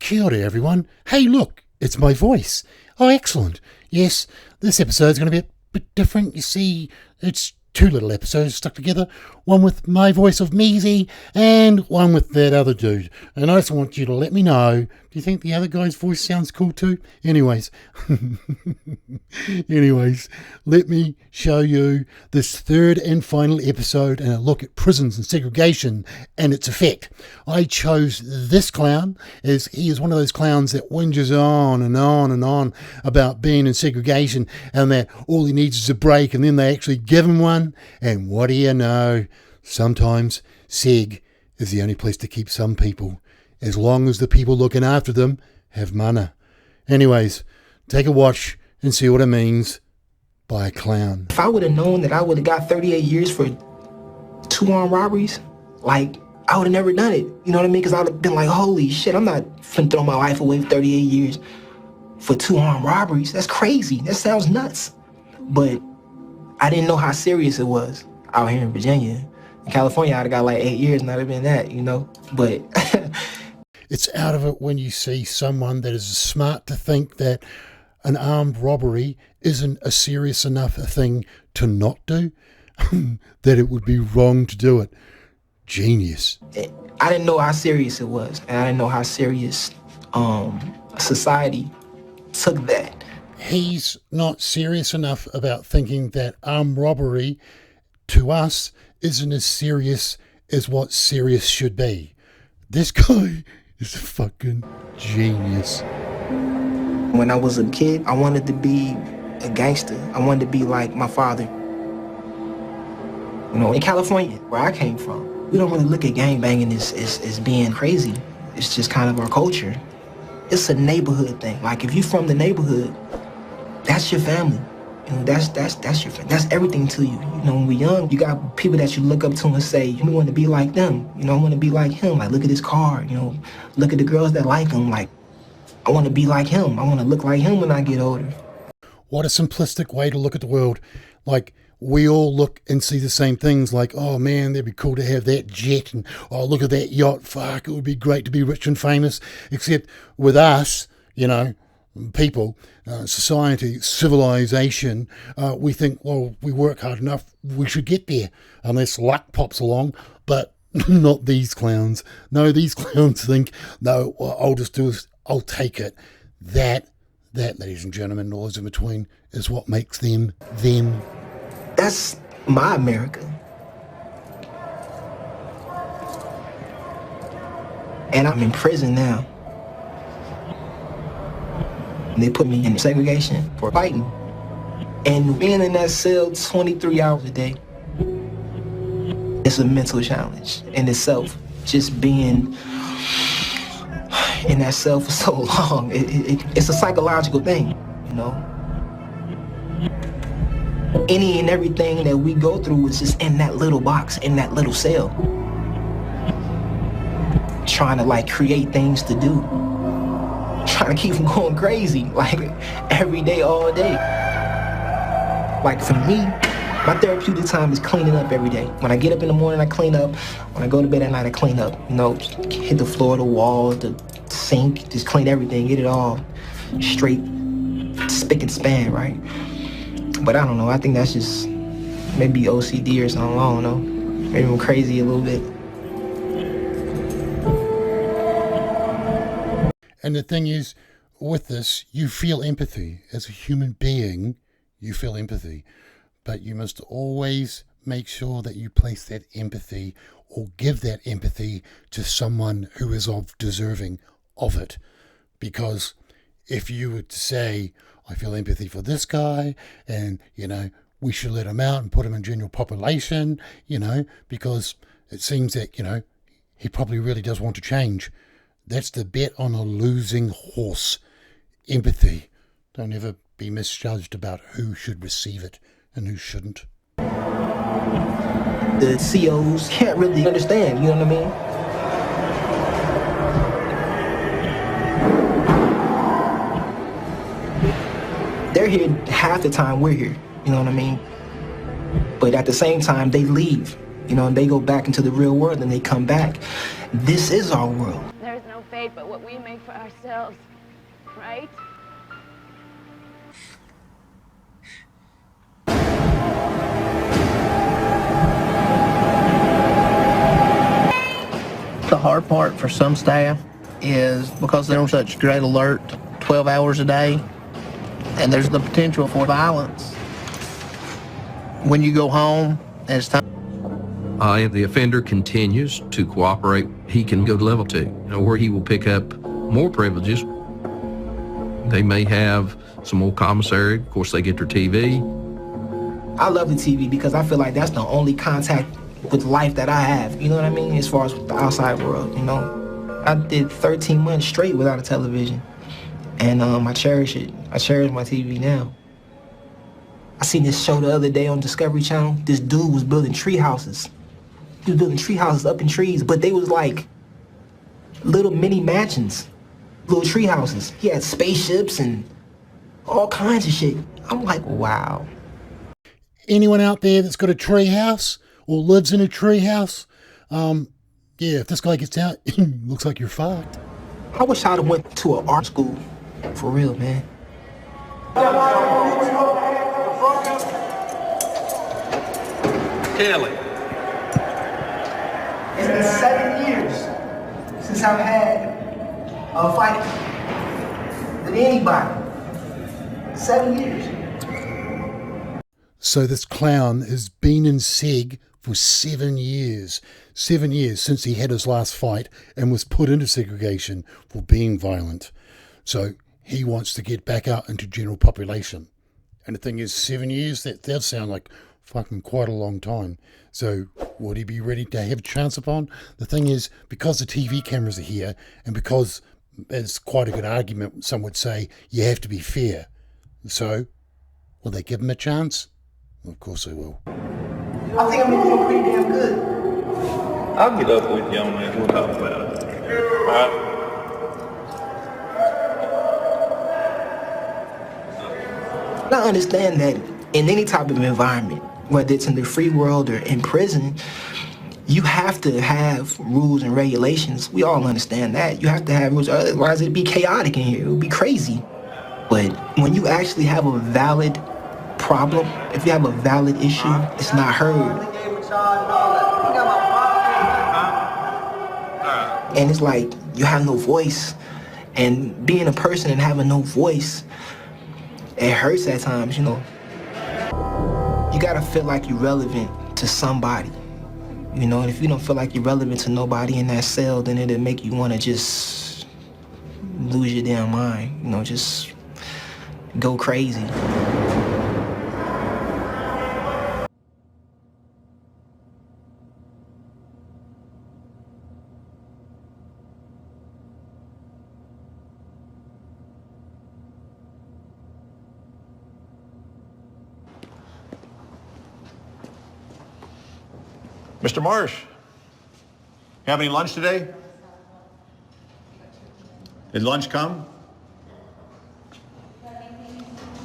Kia ora, everyone. Hey, look, it's my voice. Oh, excellent. Yes, this episode's going to be a bit different. You see, it's two little episodes stuck together. One with my voice of Measy and one with that other dude. And I just want you to let me know, do you think the other guy's voice sounds cool too? Anyways, let me show you this third and final episode and a look at prisons and segregation and its effect. I chose this clown as he is one of those clowns that whinges on and on and on about being in segregation and that all he needs is a break, and then they actually give him one. And what do you know? Sometimes seg is the only place to keep some people, as long as the people looking after them have mana. Anyways, take a watch and see what it means by a clown. If I would have known that I would have got 38 years for 2 armed robberies, like, I would have never done it. You know what I mean? Because I would have been like, holy shit, I'm not finna throw my life away for 38 years for 2 armed robberies. That's crazy. That sounds nuts. But I didn't know how serious it was out here in Virginia. In California, I'd have got like 8 years and I'd have been that, you know? But it's out of it when you see someone that is smart to think that an armed robbery isn't a serious enough thing to not do, that it would be wrong to do it. Genius. I didn't know how serious it was, and I didn't know how serious society took that. He's not serious enough about thinking that armed robbery to us isn't as serious as what serious should be. This guy is a fucking genius. When I was a kid, I wanted to be a gangster. I wanted to be like my father. You know, in California, where I came from, we don't really look at gangbanging as being crazy. It's just kind of our culture. It's a neighborhood thing. Like, if you're from the neighborhood, that's your family. You know, that's your family. That's everything to you. You know, when we're young, you got people that you look up to and say, you want to be like them. You know, I want to be like him. Like, look at his car. You know, look at the girls that like him. Like, I want to be like him. I want to look like him when I get older. What a simplistic way to look at the world. Like, we all look and see the same things, like, oh man, that'd be cool to have that jet, and oh, look at that yacht, fuck, it would be great to be rich and famous. Except with us, you know, people, society, civilization, we think, well, we work hard enough, we should get there, unless luck pops along. But not these clowns. No, these clowns think, no, what I'll just do is I'll take it. That, ladies and gentlemen, and all those in between, is what makes them them. That's my America. And I'm in prison now. And they put me in segregation for fighting. And being in that cell 23 hours a day, it's a mental challenge in itself. Just being in that cell for so long, it's a psychological thing, you know? Any and everything that we go through is just in that little box, in that little cell. Trying to, like, create things to do. Trying to keep them going crazy, like, every day, all day. Like, for me, my therapeutic time is cleaning up every day. When I get up in the morning, I clean up. When I go to bed at night, I clean up. You know, hit the floor, the wall, the sink, just clean everything, get it all straight, spick and span, right? But I don't know, I think that's just maybe OCD or something, I don't know. Maybe I'm crazy a little bit. And the thing is, with this, you feel empathy. As a human being, you feel empathy. But you must always make sure that you place that empathy or give that empathy to someone who is deserving of it. Because if you were to say, I feel empathy for this guy, and, you know, we should let him out and put him in general population, you know, because it seems that, you know, he probably really does want to change. That's the bet on a losing horse. Empathy. Don't ever be misjudged about who should receive it and who shouldn't. The COs can't really understand, you know what I mean? They're here half the time we're here, you know what I mean? But at the same time, they leave, you know, and they go back into the real world and they come back. This is our world. There's no fate, but what we make for ourselves, right? The hard part for some staff is because they're on such great alert 12 hours a day, and there's the potential for violence. When you go home, and it's time. If the offender continues to cooperate, he can go to level 2, where he will pick up more privileges. They may have some more commissary. Of course, they get their TV. I love the TV because I feel like that's the only contact with life that I have, you know what I mean, as far as the outside world, you know. I did 13 months straight without a television, and I cherish it. I cherish my TV now. I seen this show the other day on Discovery Channel. This dude was building tree houses. He was building tree houses up in trees, but they was like little mini mansions, little tree houses. He had spaceships and all kinds of shit. I'm like, wow. Anyone out there that's got a tree house or lives in a tree house, yeah, if this guy gets out, looks like you're fucked. I wish I'd have went to an art school, for real, man. Kelly. It's been 7 years since I've had a fight with anybody. 7 years. So this clown has been in Seg for 7 years. 7 years since he had his last fight and was put into segregation for being violent. So he wants to get back out into general population. And the thing is, 7 years, that does sound like fucking quite a long time. So would he be ready to have a chance upon? The thing is, because the TV cameras are here, and because it's quite a good argument, some would say, you have to be fair. So, will they give him a chance? Of course they will. I think I'm doing pretty damn good. I'll get up with you on that. We'll talk about it. All right. I understand that in any type of environment, whether it's in the free world or in prison, you have to have rules and regulations. We all understand that. You have to have rules, otherwise it'd be chaotic in here. It would be crazy. But when you actually have a valid problem, if you have a valid issue, it's not heard. And it's like you have no voice. And being a person and having no voice, it hurts at times, you know. You gotta feel like you're relevant to somebody. You know, and if you don't feel like you're relevant to nobody in that cell, then it'll make you wanna just lose your damn mind. You know, just go crazy. Mr. Marsh, have any lunch today? Did lunch come?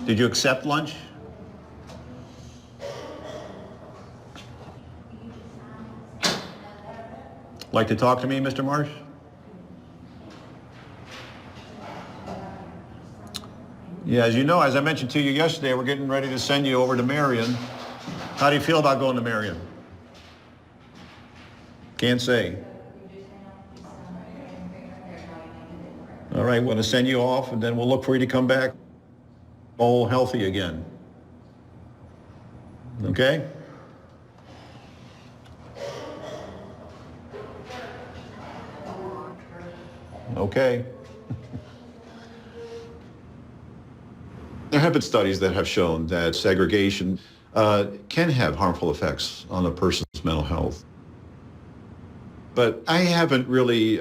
Did you accept lunch? Like to talk to me, Mr. Marsh? Yeah, as you know, as I mentioned to you yesterday, we're getting ready to send you over to Marion. How do you feel about going to Marion? Can't say. All right, we're going to send you off, and then we'll look for you to come back all healthy again. Okay? Okay. There have been studies that have shown that segregation can have harmful effects on a person's mental health. But I haven't really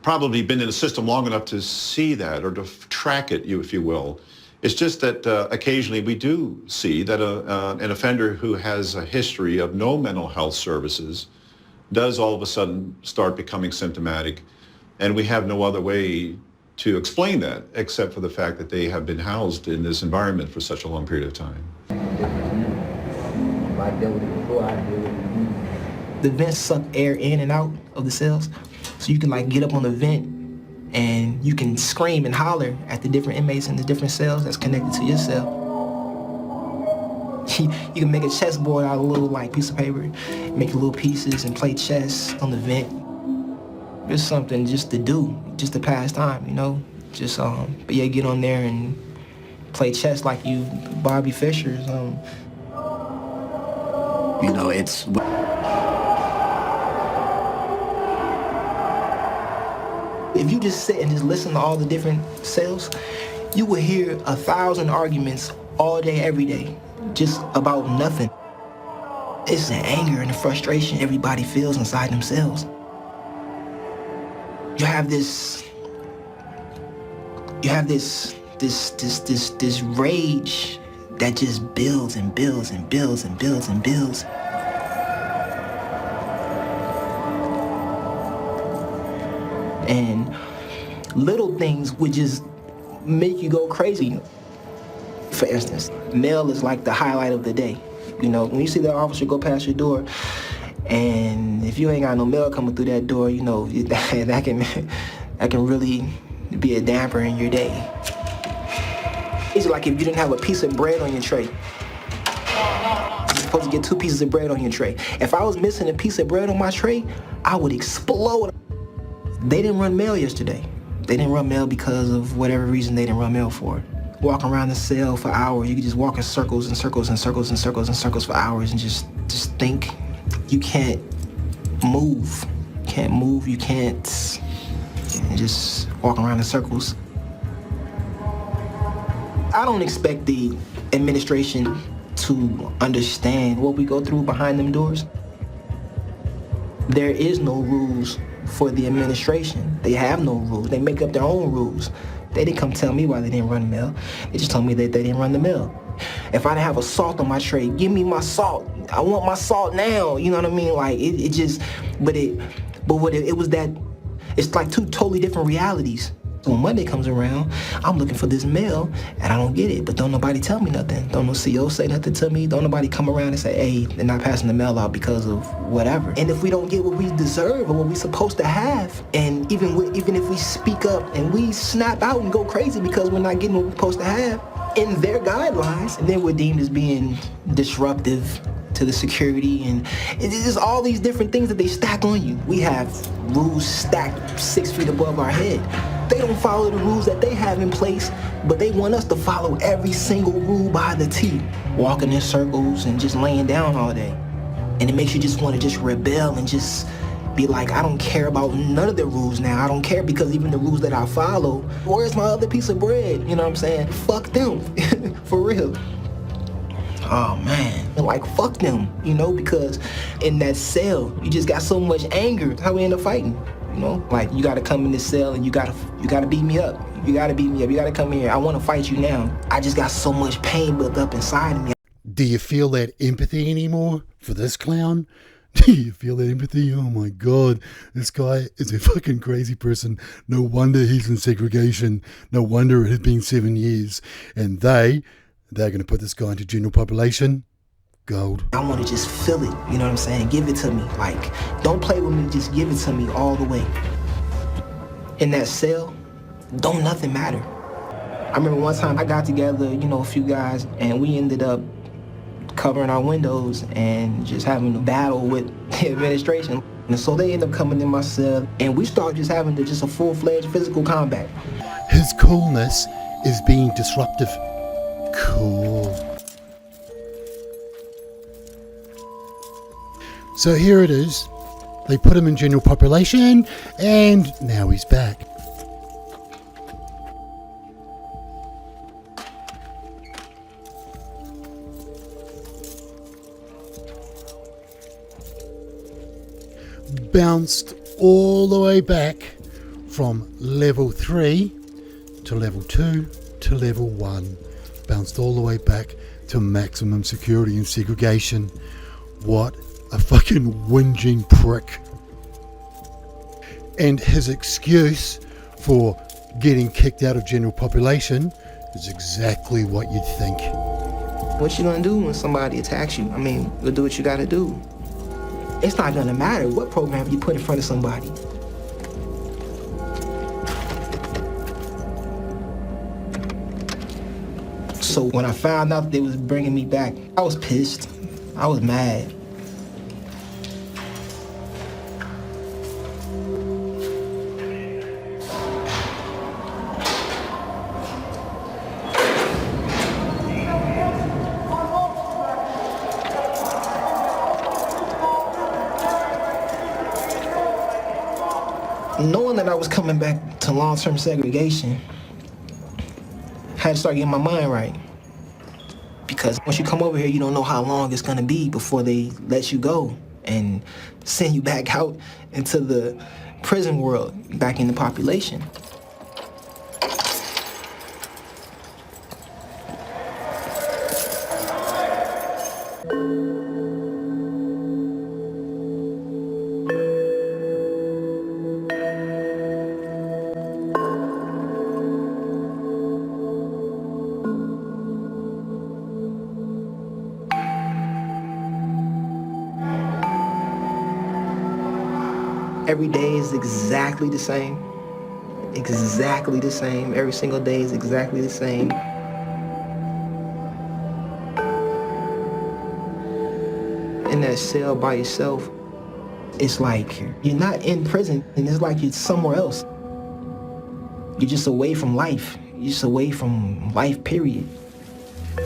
probably been in the system long enough to see that or to track it, if you will. It's just that occasionally we do see that an offender who has a history of no mental health services does all of a sudden start becoming symptomatic, and we have no other way to explain that except for the fact that they have been housed in this environment for such a long period of time. The vents suck air in and out of the cells. So you can like get up on the vent and you can scream and holler at the different inmates in the different cells that's connected to your cell. You can make a chessboard out of a little like piece of paper, make little pieces and play chess on the vent. It's something just to do, just to pass time, you know? Just, but yeah, get on there and play chess like you Bobby Fischer or something. You know, it's... If you just sit and just listen to all the different cells, you will hear 1,000 arguments all day, every day, just about nothing. It's the anger and the frustration everybody feels inside themselves. You have this rage that just builds and builds and builds and builds and builds. And little things would just make you go crazy. For instance, mail is like the highlight of the day. You know, when you see the officer go past your door, and if you ain't got no mail coming through that door, you know, that can really be a damper in your day. It's like if you didn't have a piece of bread on your tray. You're supposed to get 2 pieces of bread on your tray. If I was missing a piece of bread on my tray, I would explode. They didn't run mail yesterday. They didn't run mail because of whatever reason they didn't run mail for. Walking around the cell for hours, you could just walk in circles and circles and circles and circles and circles for hours and just think. You can't move. You can't just walk around in circles. I don't expect the administration to understand what we go through behind them doors. There is no rules for the administration. They have no rules. They make up their own rules. They didn't come tell me why they didn't run the mail. They just told me that they didn't run the mail. If I didn't have a salt on my tray, give me my salt. I want my salt now. You know what I mean? Like it was that. It's like 2 totally different realities. So when Monday comes around, I'm looking for this mail and I don't get it, but don't nobody tell me nothing. Don't no CO say nothing to me. Don't nobody come around and say, hey, they're not passing the mail out because of whatever. And if we don't get what we deserve or what we're supposed to have, and even if we speak up and we snap out and go crazy because we're not getting what we're supposed to have in their guidelines, and then we're deemed as being disruptive to the security, and it's just all these different things that they stack on you. We have rules stacked 6 feet above our head. They don't follow the rules that they have in place, but they want us to follow every single rule by the T. Walking in circles and just laying down all day. And it makes you just want to just rebel and just be like, I don't care about none of the rules now. I don't care because even the rules that I follow, where's my other piece of bread? You know what I'm saying? Fuck them, for real. Oh man, and like fuck them, you know, because in that cell, you just got so much anger. That's how we end up fighting, you know? Like you gotta come in this cell and you gotta beat me up. You gotta beat me up, you gotta come here. I wanna fight you now. I just got so much pain built up inside of me. Do you feel that empathy anymore for this clown? Do you feel that empathy? Oh my God, this guy is a fucking crazy person. No wonder he's in segregation. No wonder it has been 7 years. And they're going to put this guy into general population. Gold. I want to just feel it, you know what I'm saying? Give it to me. Like, don't play with me, just give it to me all the way. In that cell, don't nothing matter. I remember one time I got together, you know, a few guys, and we ended up covering our windows and just having a battle with the administration. And so they ended up coming in my cell, and we started just having just a full-fledged physical combat. His coolness is being disruptive. Cool. So here it is. They put him in general population, and now he's back. Bounced all the way back from level 3 to level 2 to level 1. Bounced all the way back to maximum security and segregation. What a fucking whinging prick. And his excuse for getting kicked out of general population is exactly what you'd think. What you gonna do when somebody attacks you? I mean, you'll do what you gotta do. It's not gonna matter what program you put in front of somebody. So when I found out they was bringing me back, I was pissed. I was mad. Knowing that I was coming back to long-term segregation, I had to start getting my mind right. Because once you come over here, you don't know how long it's gonna be before they let you go and send you back out into the prison world, back in the population. Every day is exactly the same. Exactly the same. Every single day is exactly the same. In that cell by yourself, it's like you're not in prison, and it's like you're somewhere else. You're just away from life. You're just away from life, period.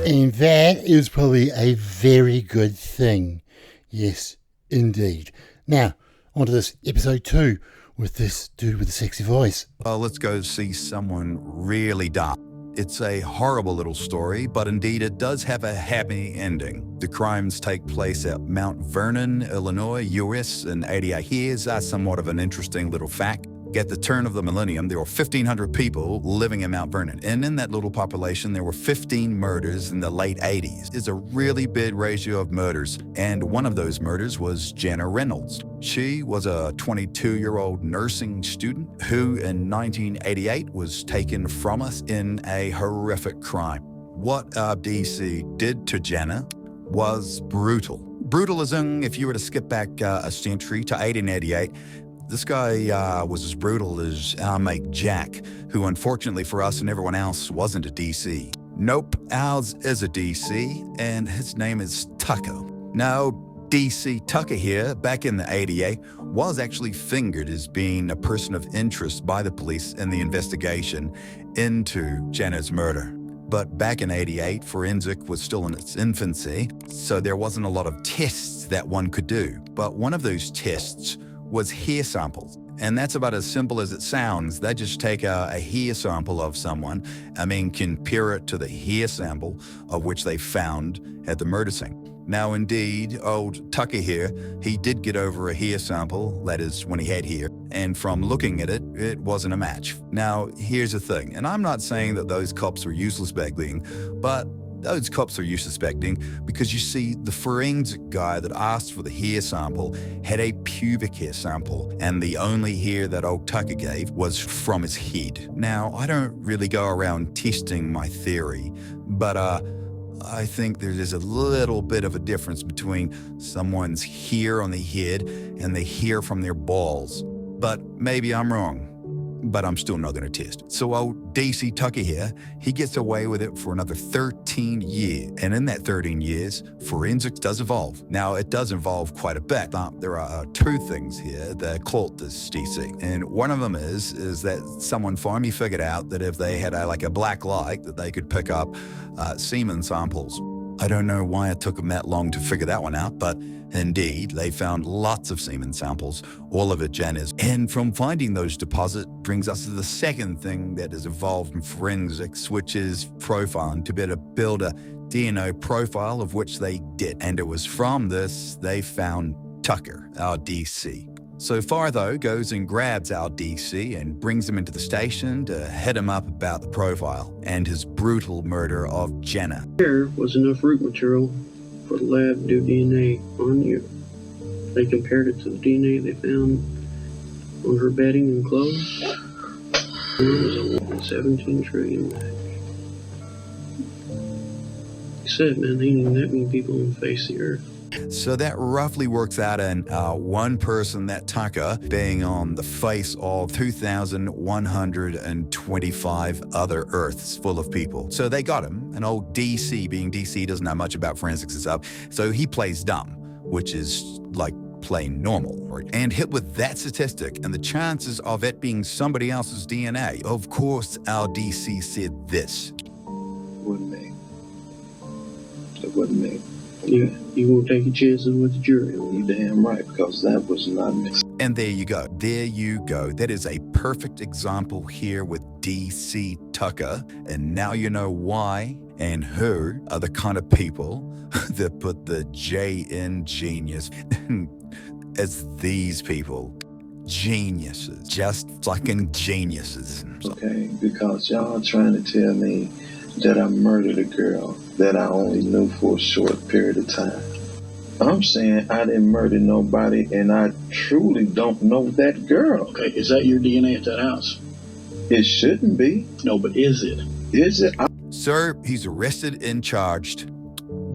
And that is probably a very good thing. Yes, indeed. Now, on to this episode 2 with this dude with the sexy voice. Well, let's go see someone really dark. It's a horrible little story, but indeed it does have a happy ending. The crimes take place at Mount Vernon, Illinois, US in 88. Here's somewhat of an interesting little fact. At the turn of the millennium, there were 1,500 people living in Mount Vernon. And in that little population, there were 15 murders in the late 80s. It's a really big ratio of murders. And one of those murders was Jenna Reynolds. She was a 22-year-old nursing student who in 1988 was taken from us in a horrific crime. What DC did to Jenna was brutal. Brutal as in, if you were to skip back a century to 1888, this guy was as brutal as our mate Jack, who unfortunately for us and everyone else wasn't a DC. Nope, ours is a DC, and his name is Tucker. Now, DC Tucker here, back in the 88, was actually fingered as being a person of interest by the police in the investigation into Jenna's murder. But back in 88, forensic was still in its infancy, so there wasn't a lot of tests that one could do. But one of those tests was hair samples. And that's about as simple as it sounds. They just take a hair sample of someone, compare it to the hair sample of which they found at the murder scene. Now, indeed, old Tucker here, he did get over a hair sample, that is, when he had hair, and from looking at it, it wasn't a match. Now, here's the thing, and I'm not saying that those cops were useless back then, but those cops are useless back then because you see, the forensic guy that asked for the hair sample had a pubic hair sample, and the only hair that old Tucker gave was from his head. Now, I don't really go around testing my theory, but I think there's a little bit of a difference between someone's hair on the head and the hair from their balls. But maybe I'm wrong. But I'm still not going to test. So old DC Tucker here, he gets away with it for another 13 years. And in that 13 years, forensics does evolve. Now, it does evolve quite a bit. There are two things here that caught this DC. And one of them is that someone finally figured out that if they had a black light, that they could pick up semen samples. I don't know why it took them that long to figure that one out, but indeed, they found lots of semen samples, all of it Jenna's. And from finding those deposits brings us to the second thing that has evolved in forensics, which is profiling, to be able to build a DNA profile, of which they did. And it was from this they found Tucker, our DC. So Fartho goes and grabs our DC and brings him into the station to hit him up about the profile and his brutal murder of Jenna. There was enough root material for the lab to do DNA on you. They compared it to the DNA they found on her bedding and clothes. It was a 1.17 trillion match. He said, man, they ain't that many people on the face of the earth. So that roughly works out in one person, that Tucker, being on the face of 2,125 other Earths full of people. So they got him. And old DC, being DC, doesn't know much about forensics and stuff. So he plays dumb, which is like plain normal. And hit with that statistic and the chances of it being somebody else's DNA, of course, our DC said this. Wasn't me. It wasn't me. Yeah, you won't take your chances with the jury. You damn right, because that was not me. And there you go. There you go. That is a perfect example here with DC Tucker. And now you know why and who are the kind of people that put the J in genius. It's these people. Geniuses. Just fucking geniuses. Okay, because y'all trying to tell me that I murdered a girl that I only knew for a short period of time. I'm saying I didn't murder nobody, and I truly don't know that girl. Okay, is that your DNA at that house? It shouldn't be. No, but is it? Is it? Sir, he's arrested and charged.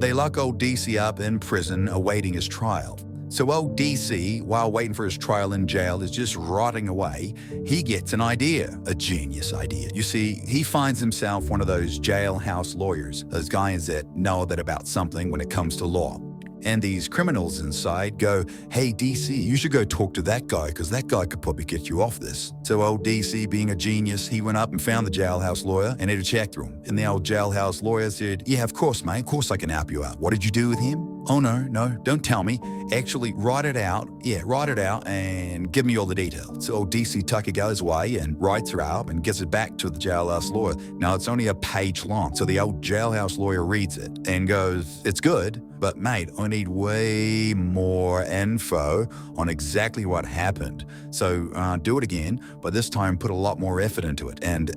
They lock old DC up in prison awaiting his trial. So old DC, while waiting for his trial in jail, is just rotting away. He gets an idea, a genius idea. You see, he finds himself one of those jailhouse lawyers, those guys that know that about something when it comes to law. And these criminals inside go, hey, DC, you should go talk to that guy because that guy could probably get you off this. So old DC, being a genius, he went up and found the jailhouse lawyer and had a chat through him. And the old jailhouse lawyer said, yeah, of course, mate. Of course I can help you out. What did you do with him? Oh, no, don't tell me. Actually, write it out. Yeah, write it out and give me all the details. So old DC Tucker goes away and writes her out and gives it back to the jailhouse lawyer. Now, it's only a page long. So the old jailhouse lawyer reads it and goes, it's good, but mate, I need way more info on exactly what happened. So do it again, but this time put a lot more effort into it. And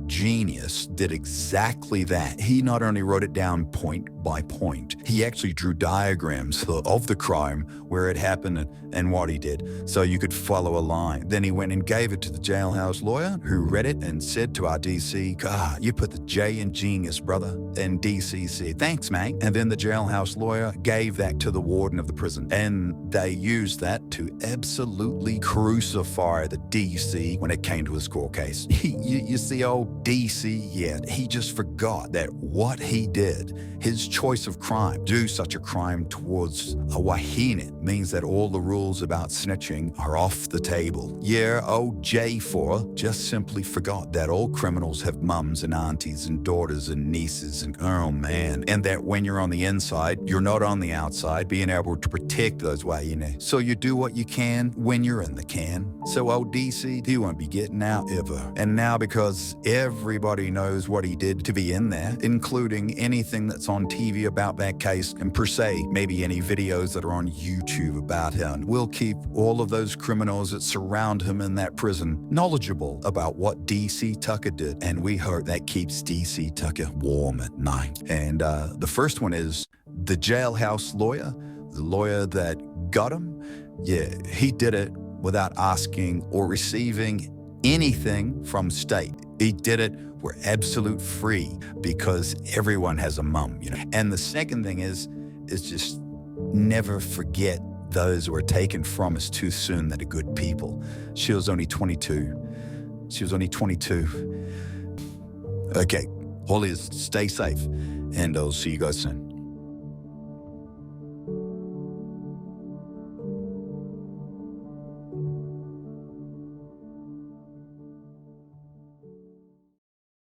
Genius did exactly that. He not only wrote it down point by point, he actually drew diagrams of the crime, where it happened and what he did, so you could follow a line. Then he went and gave it to the jailhouse lawyer, who read it and said to our DC, God, you put the J in genius, brother. And DC said, thanks, mate. And then the jailhouse lawyer gave that to the warden of the prison. And they used that to absolutely crucify the DC when it came to his court case. You see, old DC, yeah, he just forgot that what he did, his choice of crime, do such a crime towards a wahine, means that all the rules about snitching are off the table. Yeah, old J4 just simply forgot that all criminals have mums and aunties and daughters and nieces and oh man, and that when you're on the inside, you're not on the outside, being able to protect those wahine. So you do what you can when you're in the can. So old DC, he won't be getting out ever. And now because everybody knows what he did to be in there, including anything that's on TV about that case, and per se, maybe any videos that are on YouTube about him, we'll keep all of those criminals that surround him in that prison knowledgeable about what DC Tucker did. And we hope that keeps DC Tucker warm at night. And the first one is the jailhouse lawyer, the lawyer that got him. Yeah, he did it without asking or receiving anything from state. He did it for absolute free because everyone has a mum, you know. And the second thing is just never forget those who are taken from us too soon that are good people. She was only 22. She was only 22. Okay, all is stay safe, and I'll see you guys soon.